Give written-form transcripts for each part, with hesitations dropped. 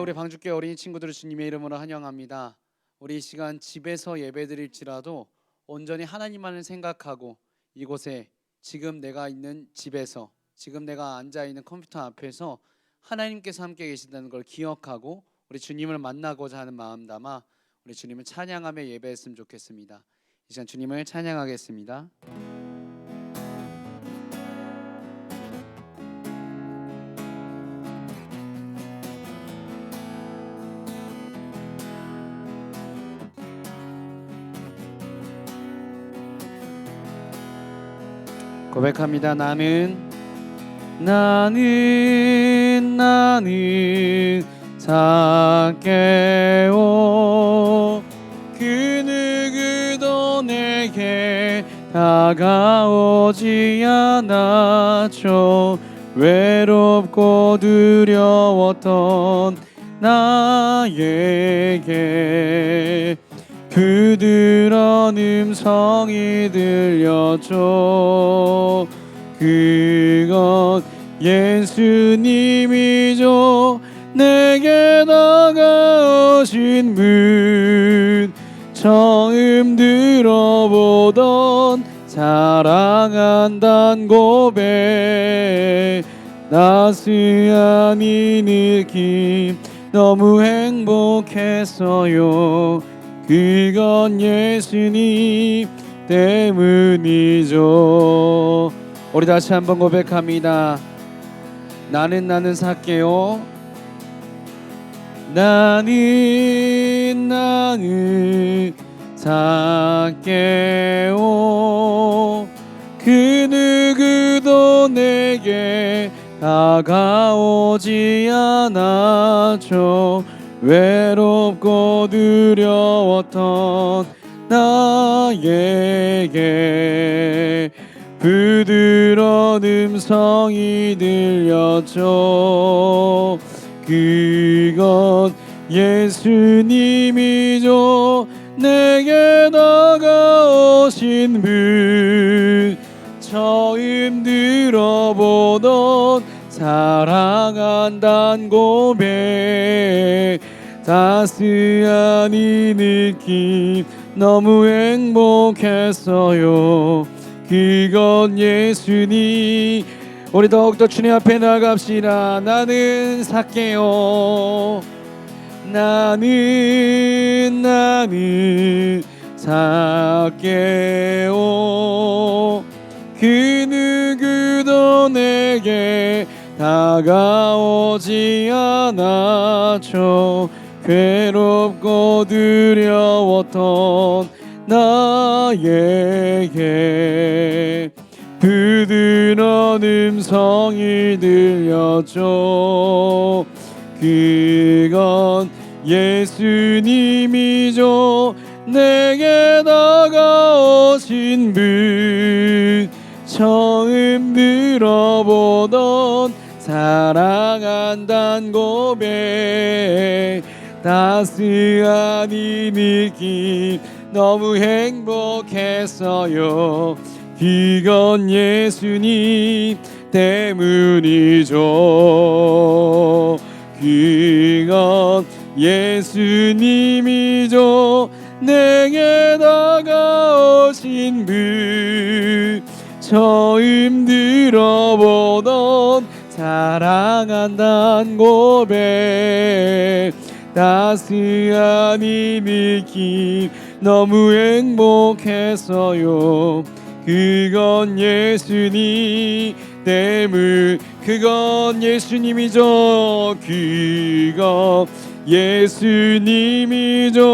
우리 방주교회 어린이 친구들을 주님의 이름으로 환영합니다. 우리 이 시간 집에서 예배드릴지라도 온전히 하나님만을 생각하고 이곳에 지금 내가 있는 집에서 지금 내가 앉아있는 컴퓨터 앞에서 하나님께서 함께 계신다는 걸 기억하고 우리 주님을 만나고자 하는 마음 담아 우리 주님을 찬양하며 예배했으면 좋겠습니다. 이 시간 주님을 찬양하겠습니다. 고백합니다. 나는 작게오 그 누구도 내게 다가오지 않았죠. 외롭고 두려웠던 나에게 부드러운 음성이 들렸죠. 그건 예수님이죠. 내게 다가오신 분, 처음 들어보던 사랑한단 고백, 따스한 이 느낌 너무 행복했어요. 그건 예수님 때문이죠. 우리 다시 한번 고백합니다. 나는 살게요. 나는 살게요. 그 누구도 내게 다가오지 않았죠. 외롭고 두려웠던 나에게 부드러운 음성이 들렸죠. 그건 예수님이죠. 내게 다가오신 분, 처음 들어보던 사랑한단 고백, 따스한 이 느낌 너무 행복했어요. 그건 예수님. 우리 더욱더 주님 앞에 나갑시다. 나는 살게요. 나는 살게요. 그 누구도 내게 다가오지 않았죠. 괴롭고 두려웠던 나에게 부드러운 음성이 들렸죠. 그건 예수님이죠. 내게 다가오신 분, 처음 들어보던 사랑한단 고백, 따스한 이 느낌 너무 행복했어요. 그건 예수님 때문이죠. 그건 예수님이죠. 내게 다가오신 분, 처음 들어보던 사랑한단 고백, 따스한 이 느낌 너무 행복했어요. 그건 예수님 때문, 그건 예수님이죠. 그건 예수님이죠.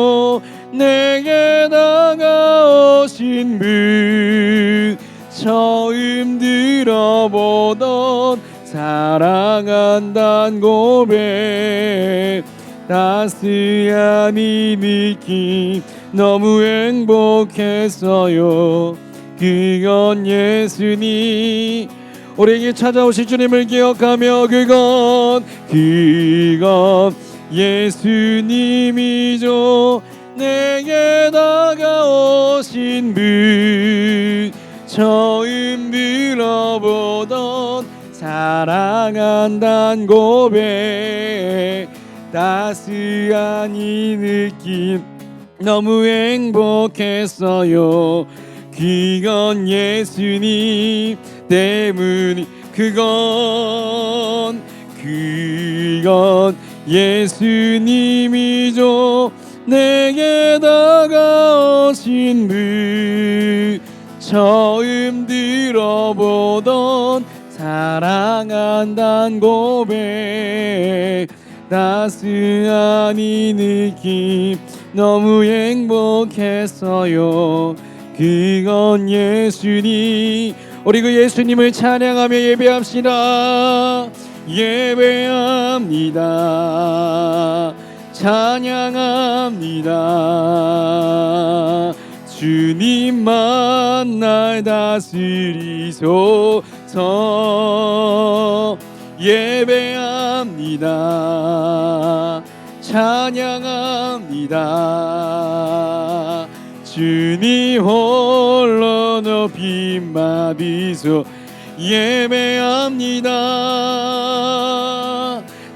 내게 다가오신 분, 처음 들어보던 사랑한단 고백, 따스한 이 느낌 너무 행복했어요. 그건 예수님. 우리에게 찾아오신 주님을 기억하며 그건 예수님이죠. 내게 다가오신 분, 처음 들어보던 사랑한단 고백, 따스한 이 느낌 너무 행복했어요. 그건 예수님 때문이 그건 예수님이죠. 내게 다가오신 분 처음 들어보던 사랑한단 고백 따스한 이 느낌 너무 행복했어요. 그건 예수님. 우리 그 예수님을 찬양하며 예배합시다. 예배합니다. 찬양합니다. 주님만 날 다스리소서. 예배합니다. 찬양합니다. 주님 홀로 높임 받으소. 예배합니다.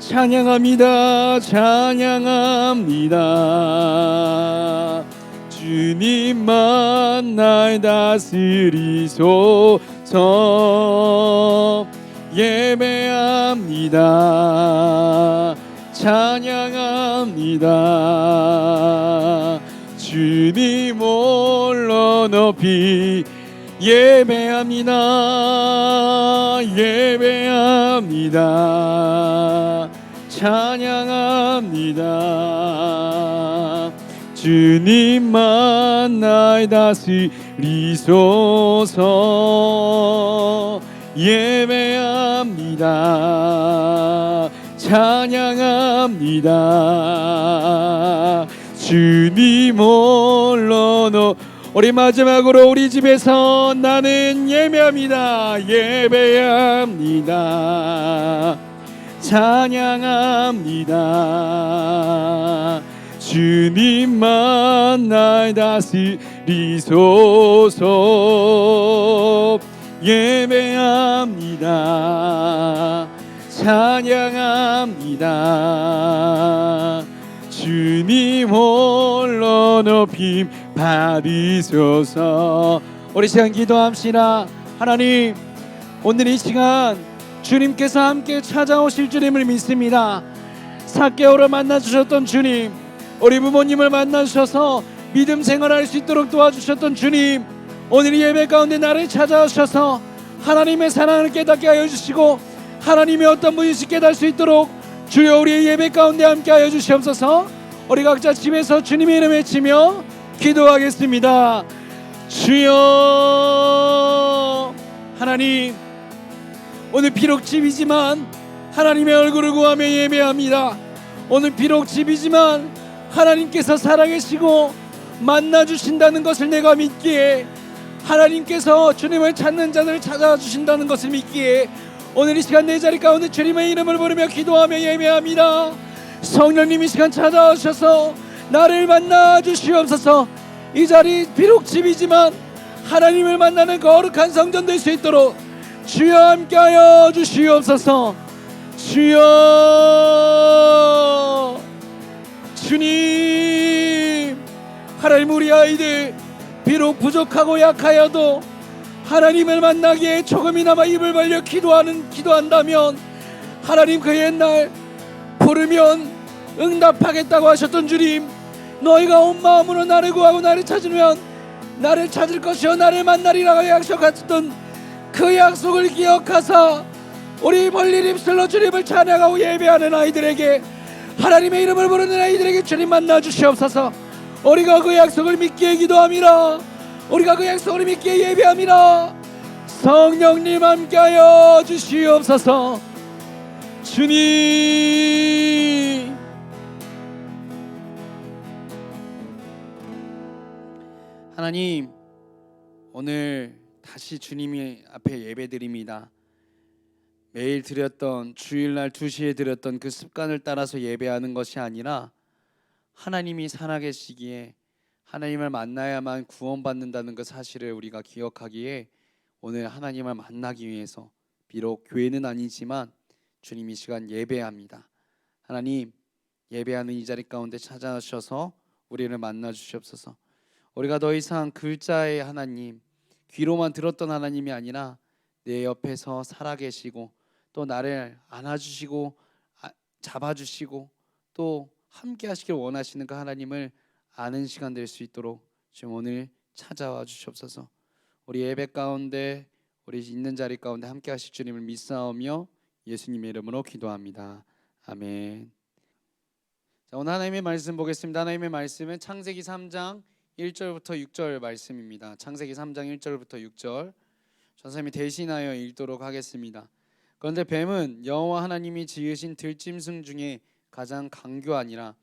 찬양합니다. 찬양합니다. 주님만 날 다스리소서. 예배합니다. 찬양합니다. 주님 홀로 높이 예배합니다. 예배합니다. 찬양합니다. 주님만 날 다스리소서. 예배합니다. 찬양합니다. 주님 홀로 우리 마지막으로 우리 집에서 나는 예배합니다. 예배합니다. 찬양합니다. 주님만 날 다스리소서. 예배합니다. 찬양합니다. 주님 홀로 높임 받으소서. 우리 시간 기도합시다. 하나님, 오늘 이 시간 주님께서 함께 찾아오실 주님을 믿습니다. 삭개오를 만나주셨던 주님, 우리 부모님을 만나주셔서 믿음 생활할 수 있도록 도와주셨던 주님, 오늘 이 예배 가운데 나를 찾아오셔서 하나님의 사랑을 깨닫게 하여 주시고 하나님의 어떤 분이시 깨달을 수 있도록 주여 우리의 예배 가운데 함께 하여 주시옵소서. 우리 각자 집에서 주님의 이름 외치며 기도하겠습니다. 주여. 하나님, 오늘 비록 집이지만 하나님의 얼굴을 구하며 예배합니다. 오늘 비록 집이지만 하나님께서 살아계시고 만나주신다는 것을 내가 믿기에, 하나님께서 주님을 찾는 자들을 찾아주신다는 것을 믿기에 오늘 이 시간 내 자리 가운데 주님의 이름을 부르며 기도하며 예배합니다. 성령님 이 시간 찾아오셔서 나를 만나 주시옵소서. 이 자리 비록 집이지만 하나님을 만나는 거룩한 성전 될 수 있도록 주여 함께하여 주시옵소서. 주여. 주님, 하나님, 우리 아이들 비록 부족하고 약하여도 하나님을 만나기에 조금이나마 입을 벌려 기도한다면 하나님, 그 옛날 부르면 응답하겠다고 하셨던 주님, 너희가 온 마음으로 나를 구하고 나를 찾으면 나를 찾을 것이요 나를 만나리라고 약속하셨던 그 약속을 기억하사 우리 벌린 입술로 주님을 찬양하고 예배하는 아이들에게, 하나님의 이름을 부르는 아이들에게 주님 만나 주시옵소서. 우리가 그 약속을 믿기에 기도함이라. 우리가 그 약속을 믿기에 예배함이라. 성령님 함께하여 주시옵소서. 주님, 하나님, 오늘 다시 주님의 앞에 예배드립니다. 매일 드렸던, 주일날 2시에 드렸던 그 습관을 따라서 예배하는 것이 아니라 하나님이 살아계시기에 하나님을 만나야만 구원받는다는 그 사실을 우리가 기억하기에 오늘 하나님을 만나기 위해서 비록 교회는 아니지만 주님 이 시간 예배합니다. 하나님, 예배하는 이 자리 가운데 찾아오셔서 우리를 만나 주시옵소서. 우리가 더 이상 글자의 하나님, 귀로만 들었던 하나님이 아니라 내 옆에서 살아계시고 또 나를 안아주시고 잡아주시고 또 함께 하시길 원하시는 그 하나님을 아는 시간 될 수 있도록 지금 오늘 찾아와 주시옵소서. 우리 예배 가운데 우리 있는 자리 가운데 함께 하실 주님을 믿사오며 예수님의 이름으로 기도합니다. 아멘. 자, 오늘 하나님의 말씀 보겠습니다. 하나님의 말씀은 창세기 3장 1절부터 6절 말씀입니다. 창세기 3장 1절부터 6절 전사님이 대신하여 읽도록 하겠습니다. 그런데 뱀은 여호와 하나님이 지으신 들짐승 중에 가장 강교하니라.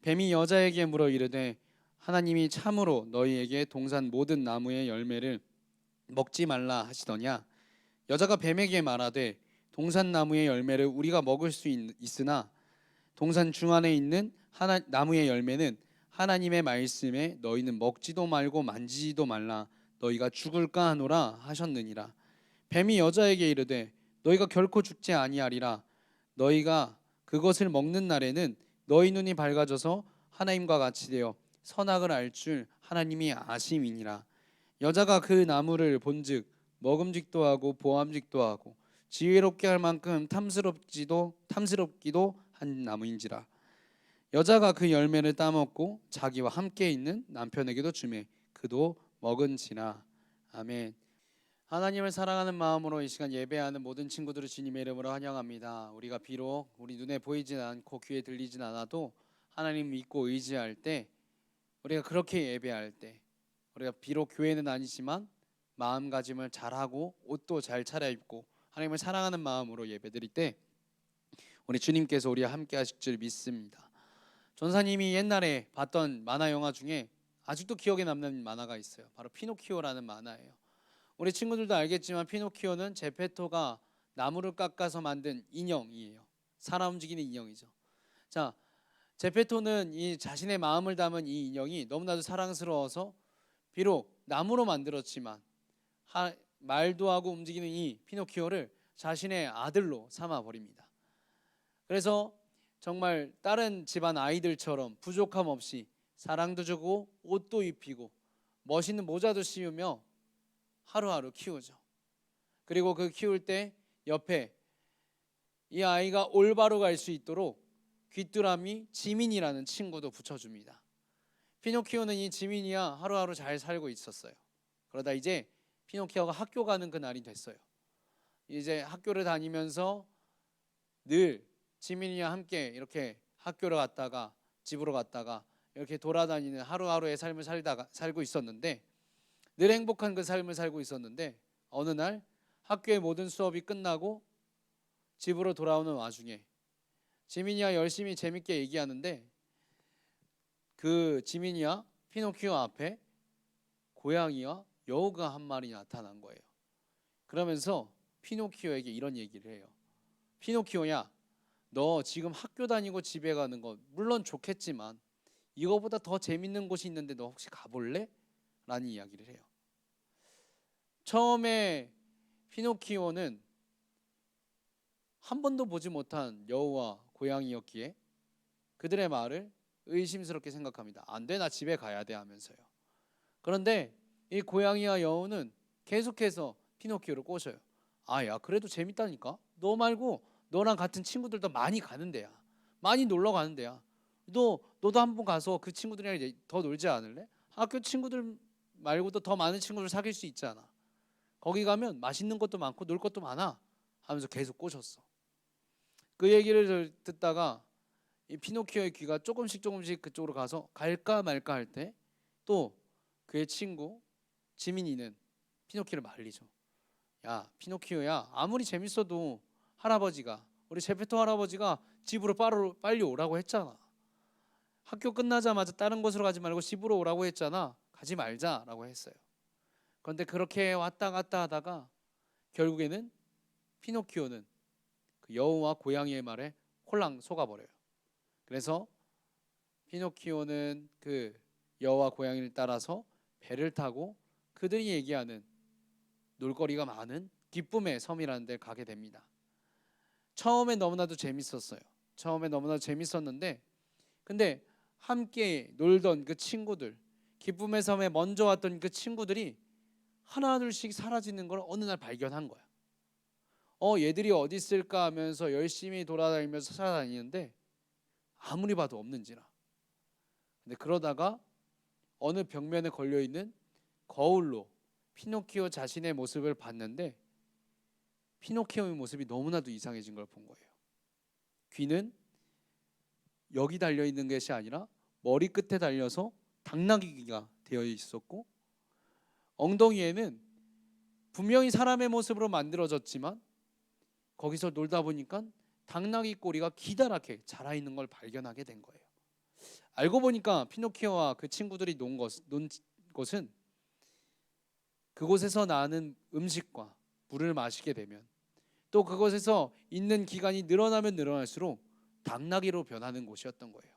뱀이 여자에게 물어 이르되 하나님이 참으로 너희에게 동산 모든 나무의 열매를 먹지 말라 하시더냐. 여자가 뱀에게 말하되 동산 나무의 열매를 우리가 먹을 수 있으나 동산 중안에 있는 나무의 열매는 하나님의 말씀에 너희는 먹지도 말고 만지지도 말라 너희가 죽을까 하노라 하셨느니라. 뱀이 여자에게 이르되 너희가 결코 죽지 아니하리라. 너희가 그것을 먹는 날에는 너희 눈이 밝아져서 하나님과 같이 되어 선악을 알 줄 하나님이 아심이니라. 여자가 그 나무를 본즉 먹음직도 하고 보암직도 하고 지혜롭게 할 만큼 탐스럽기도 한 나무인지라. 여자가 그 열매를 따먹고 자기와 함께 있는 남편에게도 주매 그도 먹은지라. 아멘. 하나님을 사랑하는 마음으로 이 시간 예배하는 모든 친구들을 주님의 이름으로 환영합니다. 우리가 비록 우리 눈에 보이진 않고 귀에 들리진 않아도 하나님 믿고 의지할 때, 우리가 그렇게 예배할 때, 우리가 비록 교회는 아니지만 마음가짐을 잘하고 옷도 잘 차려입고 하나님을 사랑하는 마음으로 예배드릴 때 우리 주님께서 우리와 함께 하실 줄 믿습니다. 전사님이 옛날에 봤던 만화 영화 중에 아직도 기억에 남는 만화가 있어요. 바로 피노키오라는 만화예요. 우리 친구들도 알겠지만 피노키오는 제페토가 나무를 깎아서 만든 인형이에요. 사람 움직이는 인형이죠. 자, 제페토는 이 자신의 마음을 담은 이 인형이 너무나도 사랑스러워서 비록 나무로 만들었지만 말도 하고 움직이는 이 피노키오를 자신의 아들로 삼아 버립니다. 그래서 정말 다른 집안 아이들처럼 부족함 없이 사랑도 주고 옷도 입히고 멋있는 모자도 씌우며 하루하루 키우죠. 그리고 그 키울 때 옆에 이 아이가 올바로 갈 수 있도록 귀뚜라미 지민이라는 친구도 붙여줍니다. 피노키오는 이 지민이와 하루하루 잘 살고 있었어요. 그러다 이제 피노키오가 학교 가는 그날이 됐어요. 이제 학교를 다니면서 늘 지민이와 함께 이렇게 학교를 갔다가 집으로 갔다가 이렇게 돌아다니는 하루하루의 삶을 살고 있었는데, 늘 행복한 그 삶을 살고 있었는데 어느 날 학교의 모든 수업이 끝나고 집으로 돌아오는 와중에 지민이와 열심히 재밌게 얘기하는데 그 지민이와 피노키오 앞에 고양이와 여우가 한 마리 나타난 거예요. 그러면서 피노키오에게 이런 얘기를 해요. 피노키오야, 너 지금 학교 다니고 집에 가는 거 물론 좋겠지만 이거보다 더 재밌는 곳이 있는데 너 혹시 가볼래? 라는 이야기를 해요. 처음에 피노키오는 한 번도 보지 못한 여우와 고양이였기에 그들의 말을 의심스럽게 생각합니다. 안 돼, 나 집에 가야 돼 하면서요. 그런데 이 고양이와 여우는 계속해서 피노키오를 꼬셔요. 아, 야, 그래도 재밌다니까. 너 말고 너랑 같은 친구들도 많이 가는 데야. 많이 놀러 가는 데야. 너도 한번 가서 그 친구들이랑 이제 더 놀지 않을래? 학교 친구들 말고도 더 많은 친구들 사귈 수 있잖아. 거기 가면 맛있는 것도 많고 놀 것도 많아 하면서 계속 꼬셨어. 그 얘기를 듣다가 이 피노키오의 귀가 조금씩 그쪽으로 가서 갈까 말까 할 때 또 그의 친구 지민이는 피노키오를 말리죠. 야, 피노키오야, 아무리 재밌어도 할아버지가, 우리 제페토 할아버지가 집으로 빨리 오라고 했잖아. 학교 끝나자마자 다른 곳으로 가지 말고 집으로 오라고 했잖아. 가지 말자라고 했어요. 그런데 그렇게 왔다 갔다 하다가 결국에는 피노키오는 그 여우와 고양이의 말에 홀랑 속아버려요. 그래서 피노키오는 그 여우와 고양이를 따라서 배를 타고 그들이 얘기하는 놀거리가 많은 기쁨의 섬이라는 데 가게 됩니다. 처음에 너무나도 재밌었어요. 처음에 너무나도 재밌었는데 근데 함께 놀던 그 친구들, 기쁨의 섬에 먼저 왔던 그 친구들이 하나둘씩 사라지는 걸 어느 날 발견한 거야. 얘들이 어디 있을까 하면서 열심히 돌아다니면서 찾아다니는데 아무리 봐도 없는지라. 근데 그러다가 어느 벽면에 걸려 있는 거울로 피노키오 자신의 모습을 봤는데 피노키오의 모습이 너무나도 이상해진 걸 본 거예요. 귀는 여기 달려 있는 것이 아니라 머리 끝에 달려서 당나귀가 되어 있었고, 엉덩이에는 분명히 사람의 모습으로 만들어졌지만 거기서 놀다 보니까 당나귀 꼬리가 기다랗게 자라 있는 걸 발견하게 된 거예요. 알고 보니까 피노키오와 그 친구들이 논 곳은 그곳에서 나는 음식과 물을 마시게 되면 또 그곳에서 있는 기간이 늘어나면 늘어날수록 당나귀로 변하는 곳이었던 거예요.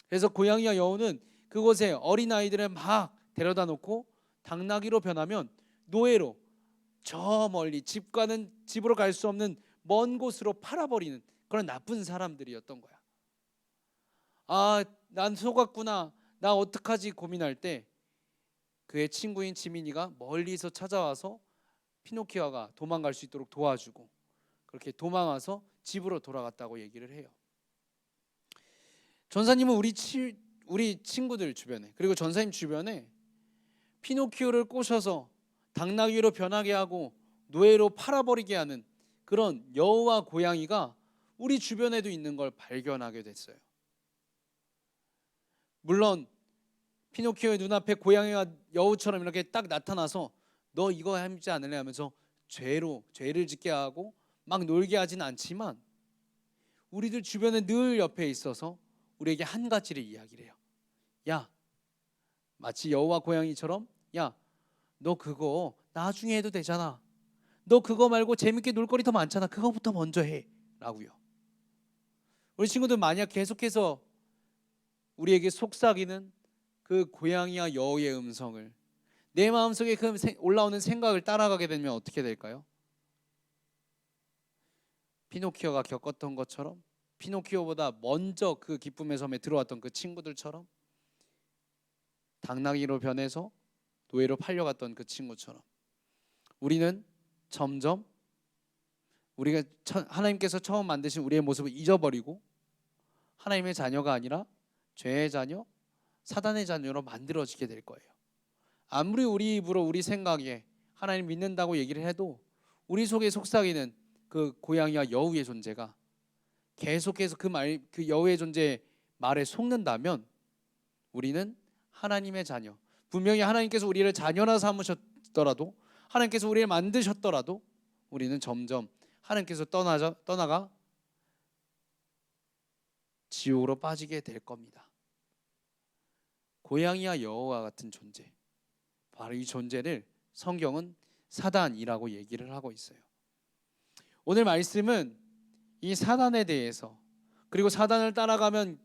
그래서 고양이와 여우는 그곳에 어린아이들을 막 데려다 놓고 당나귀로 변하면 노예로 저 멀리 집으로 갈 수 없는 먼 곳으로 팔아버리는 그런 나쁜 사람들이었던 거야. 난 속았구나, 나 어떡하지 고민할 때 그의 친구인 지민이가 멀리서 찾아와서 피노키오가 도망갈 수 있도록 도와주고 그렇게 도망와서 집으로 돌아갔다고 얘기를 해요. 전사님은 우리 친구들 주변에, 그리고 전사님 주변에 피노키오를 꼬셔서 당나귀로 변하게 하고 노예로 팔아버리게 하는 그런 여우와 고양이가 우리 주변에도 있는 걸 발견하게 됐어요. 물론 피노키오의 눈앞에 고양이와 여우처럼 이렇게 딱 나타나서 너 이거 함지 않을래 하면서 죄를 짓게 하고 막 놀게 하진 않지만 우리들 주변에 늘 옆에 있어서 우리에게 한 가지를 이야기를 해요. 야, 마치 여우와 고양이처럼, 야, 너 그거 나중에 해도 되잖아. 너 그거 말고 재밌게 놀 거리 더 많잖아. 그거부터 먼저 해 라고요. 우리 친구들 만약 계속해서 우리에게 속삭이는 그 고양이와 여우의 음성을 내 마음속에 그 올라오는 생각을 따라가게 되면 어떻게 될까요? 피노키오가 겪었던 것처럼, 피노키오보다 먼저 그 기쁨의 섬에 들어왔던 그 친구들처럼, 당나귀로 변해서 노예로 팔려갔던 그 친구처럼 우리는 점점 우리가 하나님께서 처음 만드신 우리의 모습을 잊어버리고 하나님의 자녀가 아니라 죄의 자녀, 사단의 자녀로 만들어지게 될 거예요. 아무리 우리 입으로 우리 생각에 하나님 믿는다고 얘기를 해도 우리 속에 속삭이는 그 고양이와 여우의 존재가 계속해서 그 여우의 존재 말에 속는다면 우리는 하나님의 자녀, 분명히 하나님께서 우리를 자녀라 삼으셨더라도, 하나님께서 우리를 만드셨더라도 우리는 점점 하나님께서 떠나가 지옥으로 빠지게 될 겁니다. 고양이와 여우와 같은 존재, 바로 이 존재를 성경은 사단이라고 얘기를 하고 있어요. 오늘 말씀은 이 사단에 대해서, 그리고 사단을 따라가면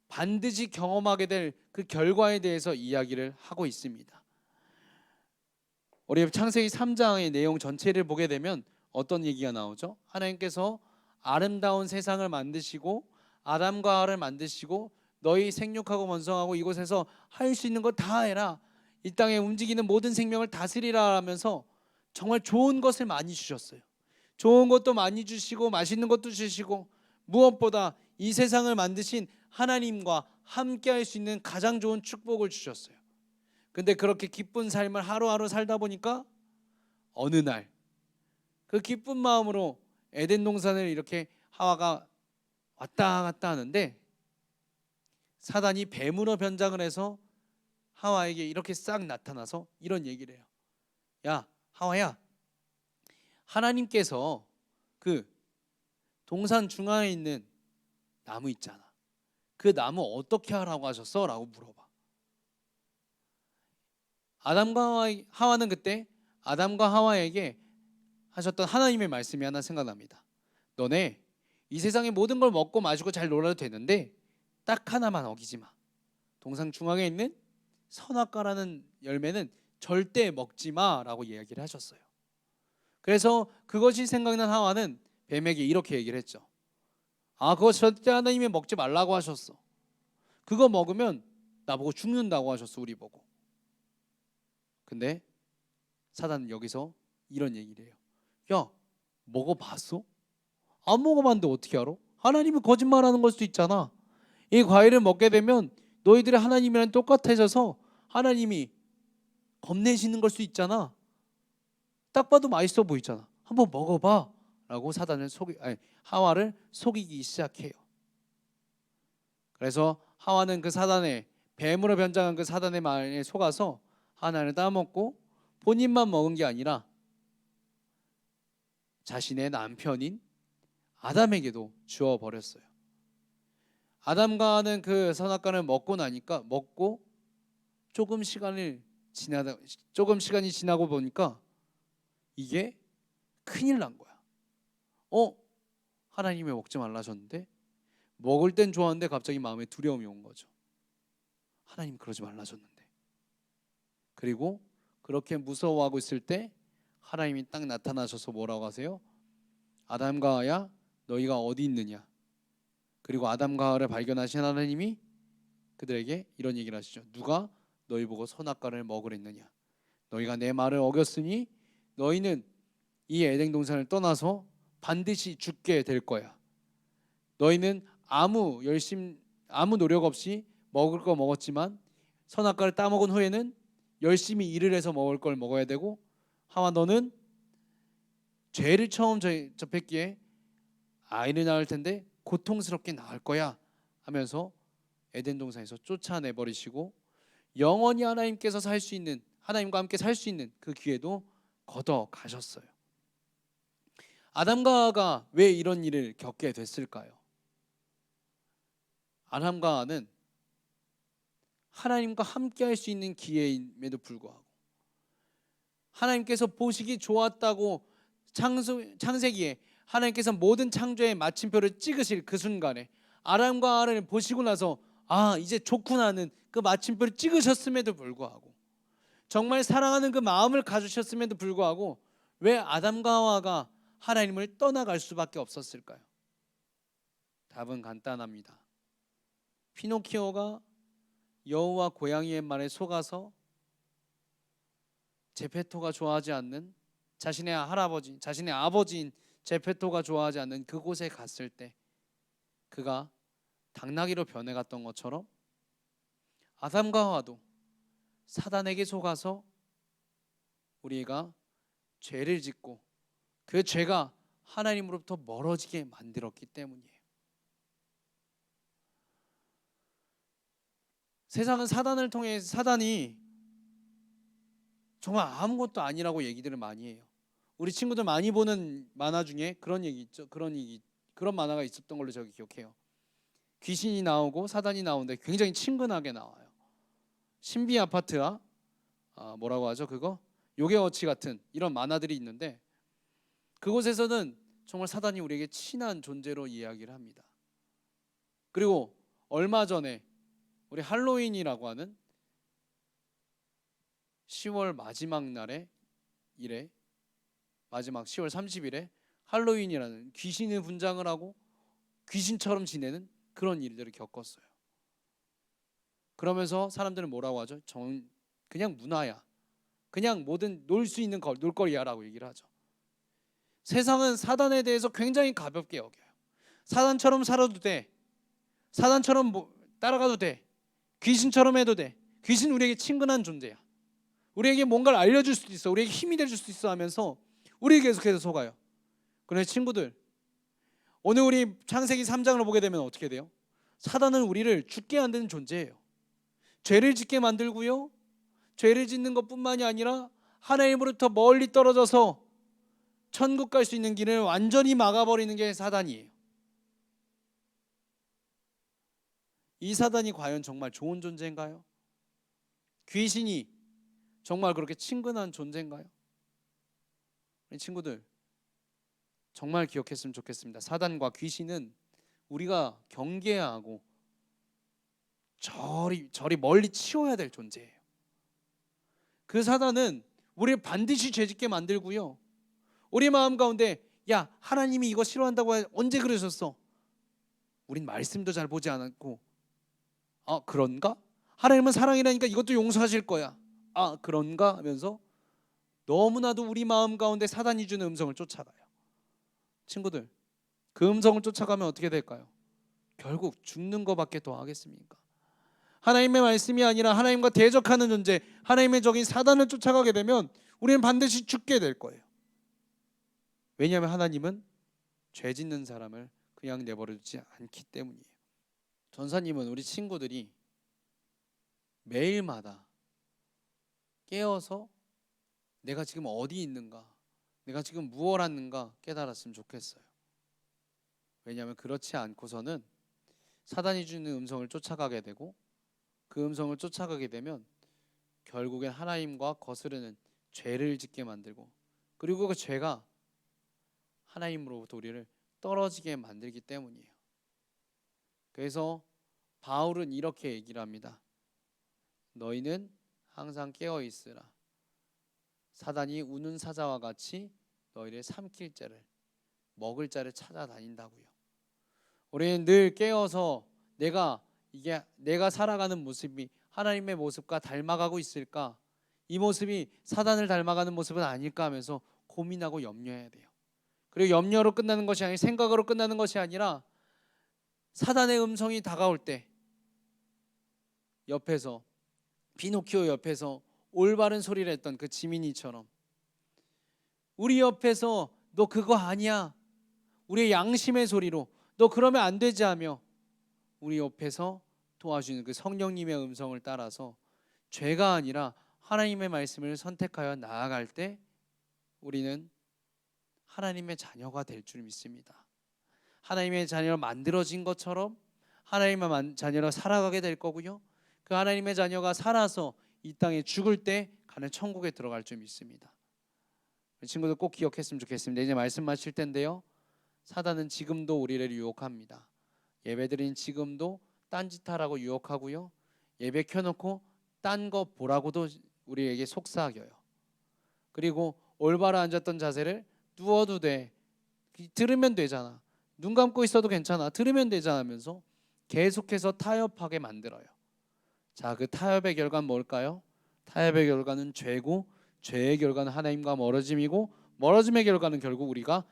반드시 경험하게 될 그 결과에 대해서 이야기를 하고 있습니다. 우리 창세기 3장의 내용 전체를 보게 되면 어떤 얘기가 나오죠? 하나님께서 아름다운 세상을 만드시고 아담과 하와를 만드시고 너희 생육하고 번성하고 이곳에서 할 수 있는 거 다 해라, 이 땅에 움직이는 모든 생명을 다스리라 하면서 정말 좋은 것을 많이 주셨어요. 좋은 것도 많이 주시고 맛있는 것도 주시고 무엇보다 이 세상을 만드신 하나님과 함께 할 수 있는 가장 좋은 축복을 주셨어요. 근데 그렇게 기쁜 삶을 하루하루 살다 보니까 어느 날 그 기쁜 마음으로 에덴 동산을 이렇게 하와가 왔다 갔다 하는데 사단이 뱀으로 변장을 해서 하와에게 이렇게 싹 나타나서 이런 얘기를 해요. 야, 하와야, 하나님께서 그 동산 중앙에 있는 나무 있잖아, 그 나무 어떻게 하라고 하셨어? 라고 물어봐. 아담과 하와는 그때 아담과 하와에게 하셨던 하나님의 말씀이 하나 생각납니다. 너네 이 세상의 모든 걸 먹고 마시고 잘 놀아도 되는데 딱 하나만 어기지 마. 동산 중앙에 있는 선악과라는 열매는 절대 먹지 마라고 이야기를 하셨어요. 그래서 그것이 생각난 하와는 뱀에게 이렇게 얘기를 했죠. 아, 그거 절대 하나님이 먹지 말라고 하셨어. 그거 먹으면 나보고 죽는다고 하셨어, 우리 보고. 근데 사단은 여기서 이런 얘기를 해요. 야, 먹어봤어? 안 먹어봤는데 어떻게 알아? 하나님이 거짓말하는 걸 수도 있잖아. 이 과일을 먹게 되면 너희들이 하나님이랑 똑같아져서 하나님이 겁내시는 걸 수 있잖아. 딱 봐도 맛있어 보이잖아. 한번 먹어봐 라고 하와를 속이기 시작해요. 그래서 하와는 그 사단의, 뱀으로 변장한 그 사단의 말에 속아서 하나를 따먹고 본인만 먹은 게 아니라 자신의 남편인 아담에게도 주어 버렸어요. 아담과 하와는 그 선악과를 먹고 조금 시간이 지나고 보니까 이게 큰일 난 거야. 하나님이 먹지 말라 하셨는데 먹을 땐 좋았는데 갑자기 마음에 두려움이 온 거죠. 하나님 그러지 말라 하셨는데. 그리고 그렇게 무서워하고 있을 때 하나님이 딱 나타나셔서 뭐라고 하세요? 아담과 하와야, 너희가 어디 있느냐? 그리고 아담과 하와를 발견하신 하나님이 그들에게 이런 얘기를 하시죠. 누가 너희 보고 선악과를 먹으랬느냐? 너희가 내 말을 어겼으니 너희는 이 에덴 동산을 떠나서 반드시 죽게 될 거야. 너희는 아무 노력 없이 먹을 거 먹었지만 선악과를 따먹은 후에는 열심히 일을 해서 먹을 걸 먹어야 되고, 하와 너는 죄를 처음 접했기에 아이를 낳을 텐데 고통스럽게 낳을 거야 하면서 에덴 동산에서 쫓아내 버리시고 영원히 하나님과 함께 살 수 있는 그 기회도 걷어 가셨어요. 아담과 하와가 왜 이런 일을 겪게 됐을까요? 아담과 하와는 하나님과 함께 할 수 있는 기회임에도 불구하고 하나님께서 보시기 좋았다고 창세기에 하나님께서 모든 창조의 마침표를 찍으실 그 순간에 아담과 하와를 보시고 나서 이제 좋구나는 그 마침표를 찍으셨음에도 불구하고, 정말 사랑하는 그 마음을 가지셨음에도 불구하고 왜 아담과 하와가 하나님을 떠나갈 수밖에 없었을까요? 답은 간단합니다. 피노키오가 여우와 고양이의 말에 속아서 제페토가 좋아하지 않는 자신의 아버지인 제페토가 좋아하지 않는 그곳에 갔을 때 그가 당나귀로 변해갔던 것처럼 아담과 하와도 사단에게 속아서 우리가 죄를 짓고 그 죄가 하나님으로부터 멀어지게 만들었기 때문이에요. 세상은 사단을 통해 사단이 정말 아무것도 아니라고 얘기들을 많이 해요. 우리 친구들 많이 보는 만화 중에 그런 얘기 있죠. 그런 만화가 있었던 걸로 저기 기억해요. 귀신이 나오고 사단이 나오는데 굉장히 친근하게 나와요. 신비 아파트와 뭐라고 하죠? 그거 요괴워치 같은 이런 만화들이 있는데 그곳에서는 정말 사단이 우리에게 친한 존재로 이야기를 합니다. 그리고 얼마 전에 우리 할로윈이라고 하는 10월 마지막 날에 마지막 10월 30일에 할로윈이라는 귀신의 분장을 하고 귀신처럼 지내는 그런 일들을 겪었어요. 그러면서 사람들은 뭐라고 하죠? 그냥 문화야. 그냥 뭐든 놀 수 있는 놀거리야 라고 얘기를 하죠. 세상은 사단에 대해서 굉장히 가볍게 여겨요. 사단처럼 살아도 돼. 사단처럼 따라가도 돼. 귀신처럼 해도 돼. 귀신 우리에게 친근한 존재야. 우리에게 뭔가를 알려줄 수도 있어. 우리에게 힘이 돼줄 수도 있어 하면서 우리 계속해서 속아요. 그런데 친구들, 오늘 우리 창세기 3장을 보게 되면 어떻게 돼요? 사단은 우리를 죽게 만드는 존재예요. 죄를 짓게 만들고요. 죄를 짓는 것뿐만이 아니라 하나님으로부터 멀리 떨어져서 천국 갈 수 있는 길을 완전히 막아버리는 게 사단이에요. 이 사단이 과연 정말 좋은 존재인가요? 귀신이 정말 그렇게 친근한 존재인가요? 친구들, 정말 기억했으면 좋겠습니다. 사단과 귀신은 우리가 경계해야 하고 저리 멀리 치워야 될 존재예요. 그 사단은 우리를 반드시 죄짓게 만들고요. 우리 마음 가운데 야, 하나님이 이거 싫어한다고 언제 그러셨어? 우린 말씀도 잘 보지 않았고, 그런가? 하나님은 사랑이라니까 이것도 용서하실 거야. 그런가? 하면서 너무나도 우리 마음 가운데 사단이 주는 음성을 쫓아가요. 친구들, 그 음성을 쫓아가면 어떻게 될까요? 결국 죽는 것밖에 더 하겠습니까? 하나님의 말씀이 아니라 하나님과 대적하는 존재, 하나님의 적인 사단을 쫓아가게 되면 우리는 반드시 죽게 될 거예요. 왜냐하면 하나님은 죄 짓는 사람을 그냥 내버려두지 않기 때문이에요. 전사님은 우리 친구들이 매일마다 깨어서 내가 지금 어디 있는가, 내가 지금 무엇 하는가 깨달았으면 좋겠어요. 왜냐하면 그렇지 않고서는 사단이 주는 음성을 쫓아가게 되고, 그 음성을 쫓아가게 되면 결국엔 하나님과 거스르는 죄를 짓게 만들고, 그리고 그 죄가 하나님으로부터 우리를 떨어지게 만들기 때문이에요. 그래서 바울은 이렇게 얘기를 합니다. 너희는 항상 깨어 있으라. 사단이 우는 사자와 같이 너희를 삼킬 자를, 먹을 자를 찾아다닌다고요. 우리는 늘 깨어서 내가 살아가는 모습이 하나님의 모습과 닮아가고 있을까? 이 모습이 사단을 닮아가는 모습은 아닐까 하면서 고민하고 염려해야 돼요. 그리고 염려로 끝나는 것이 아니라, 생각으로 끝나는 것이 아니라, 사단의 음성이 다가올 때 옆에서, 피노키오 옆에서 올바른 소리를 했던 그 지민이처럼 우리 옆에서 너 그거 아니야, 우리의 양심의 소리로 너 그러면 안 되지 하며 우리 옆에서 도와주는 그 성령님의 음성을 따라서 죄가 아니라 하나님의 말씀을 선택하여 나아갈 때 우리는 하나님의 자녀가 될 줄 믿습니다. 하나님의 자녀로 만들어진 것처럼 하나님의 자녀로 살아가게 될 거고요. 그 하나님의 자녀가 살아서 이 땅에 죽을 때 가는 천국에 들어갈 줄 믿습니다. 친구들 꼭 기억했으면 좋겠습니다. 이제 말씀 마칠 텐데요. 사단은 지금도 우리를 유혹합니다. 예배드린 지금도 딴짓하라고 유혹하고요. 예배 켜놓고 딴 거 보라고도 우리에게 속삭여요. 그리고 올바로 앉았던 자세를 누워도 돼, 들으면 되잖아, 눈 감고 있어도 괜찮아, 들으면 되잖아 하면서 계속해서 타협하게 만들어요. 자, 그 타협의 결과는 뭘까요? 타협의 결과는 죄고, 죄의 결과는 하나님과 멀어짐이고, 멀어짐의 결과는 결국 우리가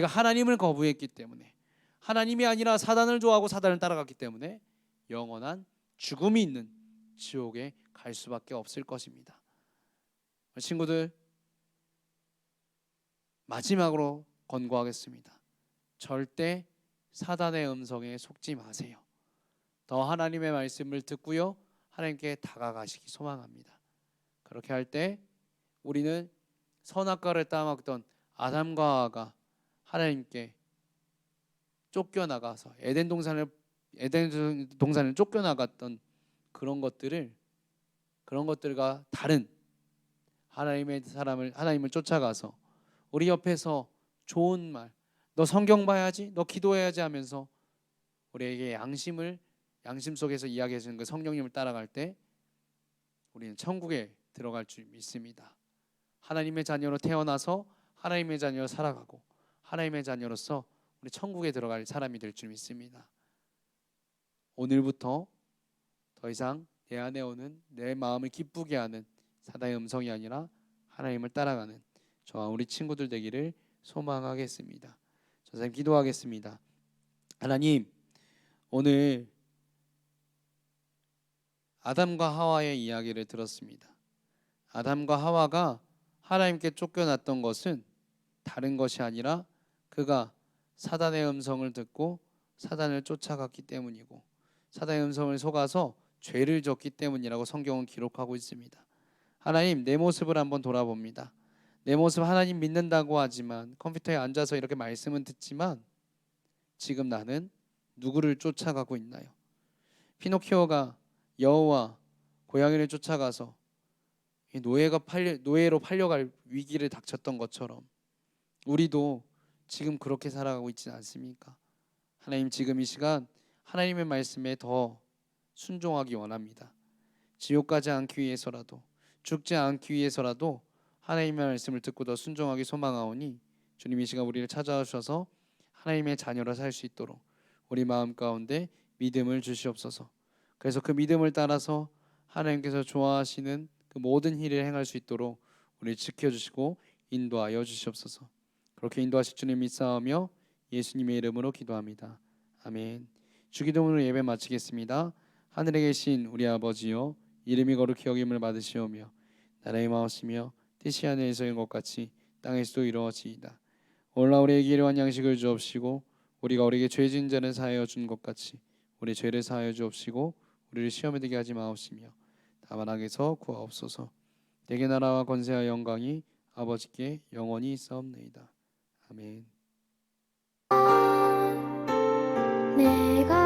하나님을 거부했기 때문에, 하나님이 아니라 사단을 좋아하고 사단을 따라갔기 때문에 영원한 죽음이 있는 지옥에 갈 수밖에 없을 것입니다. 친구들, 마지막으로 권고하겠습니다. 절대 사단의 음성에 속지 마세요. 더 하나님의 말씀을 듣고요, 하나님께 다가가시기 소망합니다. 그렇게 할 때 우리는 선악과를 따먹던 아담과 하와가 하나님께 쫓겨나가서 에덴 동산을 쫓겨나갔던 그런 것들과 다른 하나님을 쫓아가서 우리 옆에서 좋은 말, 너 성경 봐야지, 너 기도해야지 하면서 우리에게 양심 속에서 이야기해 주는 그 성령님을 따라갈 때 우리는 천국에 들어갈 줄 믿습니다. 하나님의 자녀로 태어나서 하나님의 자녀로 살아가고 하나님의 자녀로서 우리 천국에 들어갈 사람이 될 줄 믿습니다. 오늘부터 더 이상 내 안에 오는 내 마음을 기쁘게 하는 사단의 음성이 아니라 하나님을 따라가는 저와 우리 친구들 되기를 소망하겠습니다. 선생님 기도하겠습니다. 하나님, 오늘 아담과 하와의 이야기를 들었습니다. 아담과 하와가 하나님께 쫓겨났던 것은 다른 것이 아니라 그가 사단의 음성을 듣고 사단을 쫓아갔기 때문이고, 사단의 음성을 속아서 죄를 졌기 때문이라고 성경은 기록하고 있습니다. 하나님, 내 모습을 한번 돌아봅니다. 내 모습 하나님 믿는다고 하지만, 컴퓨터에 앉아서 이렇게 말씀은 듣지만 지금 나는 누구를 쫓아가고 있나요? 피노키오가 여우와 고양이를 쫓아가서 노예로 팔려갈 위기를 닥쳤던 것처럼 우리도 지금 그렇게 살아가고 있지 않습니까? 하나님, 지금 이 시간 하나님의 말씀에 더 순종하기 원합니다. 지옥 가지 않기 위해서라도, 죽지 않기 위해서라도 하나님의 말씀을 듣고 더 순종하기 소망하오니 주님, 이 시간 우리를 찾아오셔서 하나님의 자녀로 살 수 있도록 우리 마음 가운데 믿음을 주시옵소서. 그래서 그 믿음을 따라서 하나님께서 좋아하시는 그 모든 일을 행할 수 있도록 우리 지켜주시고 인도하여 주시옵소서. 그렇게 인도하실 주님 믿사오며 예수님의 이름으로 기도합니다. 아멘. 주기도문으로 예배 마치겠습니다. 하늘에 계신 우리 아버지여, 이름이 거룩히 여김을 받으시오며 나라의 마옵시며 뜻이 하늘에서 이룬 것 같이 땅에서도 이루어지이다. 오늘날 우리에게 일용할 양식을 주옵시고 우리가 우리에게 죄 지은 자는 사하여 준 것 같이 우리 죄를 사하여 주옵시고 우리를 시험에 들게 하지 마옵시며 다만 악에서 구하옵소서. 내게 나라와 권세와 영광이 아버지께 영원히 있사옵나이다. 아멘. 내가